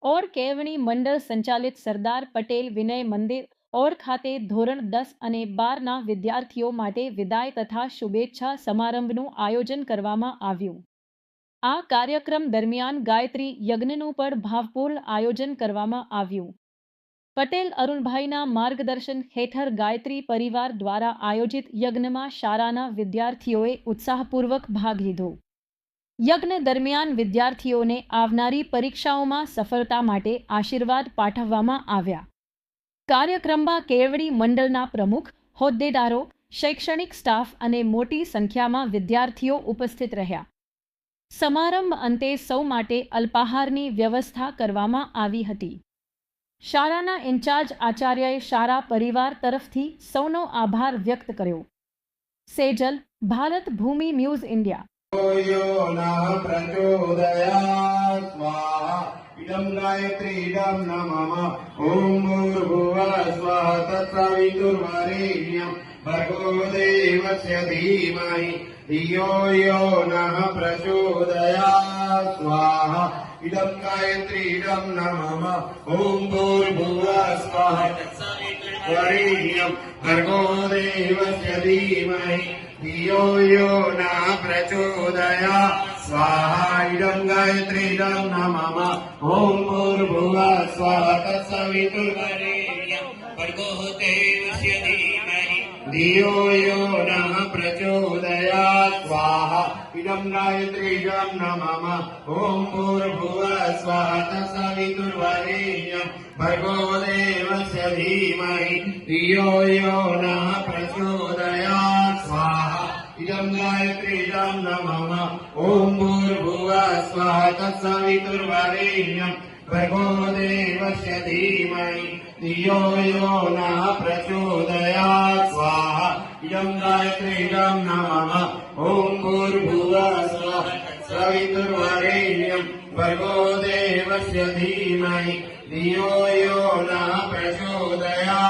और केवणी मंडल संचालित सरदार पटेल विनय मंदिर और खाते ધોરણ 10 અને 12ના વિદ્યાર્થીઓ માટે વિદાય તથા શુભેચ્છા સમારંભનું આયોજન કરવામાં આવ્યું। આ કાર્યક્રમ દરમિયાન ગાયત્રી યજ્ઞનું પણ ભાવપૂર્ણ આયોજન કરવામાં આવ્યું। પટેલ અરુણભાઈના માર્ગદર્શન હેઠળ ગાયત્રી પરિવાર દ્વારા આયોજિત યજ્ઞમાં શાળાના વિદ્યાર્થીઓએ ઉત્સાહપૂર્વક ભાગ લીધો। યજ્ઞ દરમિયાન વિદ્યાર્થીઓને આવનારી પરીક્ષાઓમાં સફળતા માટે આશીર્વાદ પાઠવવામાં આવ્યા। કાર્યક્રમમાં કેળવણી મંડળના પ્રમુખ, હોદ્દેદારો, શૈક્ષણિક સ્ટાફ અને મોટી સંખ્યામાં વિદ્યાર્થીઓ ઉપસ્થિત રહ્યા। સમારંભ અંતે સૌ માટે અલ્પાહારની વ્યવસ્થા કરવામાં આવી હતી। શાળાના ઇન્ચાર્જ આચાર્યએ શાળા પરિવાર તરફથી સૌનો આભાર વ્યક્ત કર્યો। સેજલ, ભારત ભૂમિ ન્યૂઝ ઇન્ડિયા। इदं गायत्री इदं नमः ॐ भूर्भुवः स्वः तत्सवितुर्वरेण्यं भर्गो देवस्य धीमहि धियो यो नः प्रचोदयात् स्वाहा इदं गायत्री इदं नमः ॐ भूर्भुवः स्वः तत्सवितुर्वरेण्यं भर्गो देवस्य धीमहि धियो यो नः प्रचोदयात् स्वाहा इदं गायत्री इदं नमः ॐ भूर्भुवः स्वः तत्सवितुर्वरेण्यं भर्गो देवस्य धीमहि धियो यो नः प्रचोदयात् स्वाहा इदं गायत्री इदं नमः ॐ भूर्भुवः स्वः तत्सवितुर्वरेण्यं भर्गो देवस्य धीमहि धियो यो नः प्रचोदयात् स्वाहा इदं गायत्री इदं नमः ॐ भूर्भुवः स्वः तत्सवितुर्वरेण्यं भर्गो देवस्य धीमहि धियो यो नः प्रचोदयात् स्वाहा इदं गायत्री इदं नमः ॐ भूर्भुवः स्वः तत्सवितुर्वरेण्यं भर्गो देवस्य धीमहि धियो यो नः प्रचोदयात्।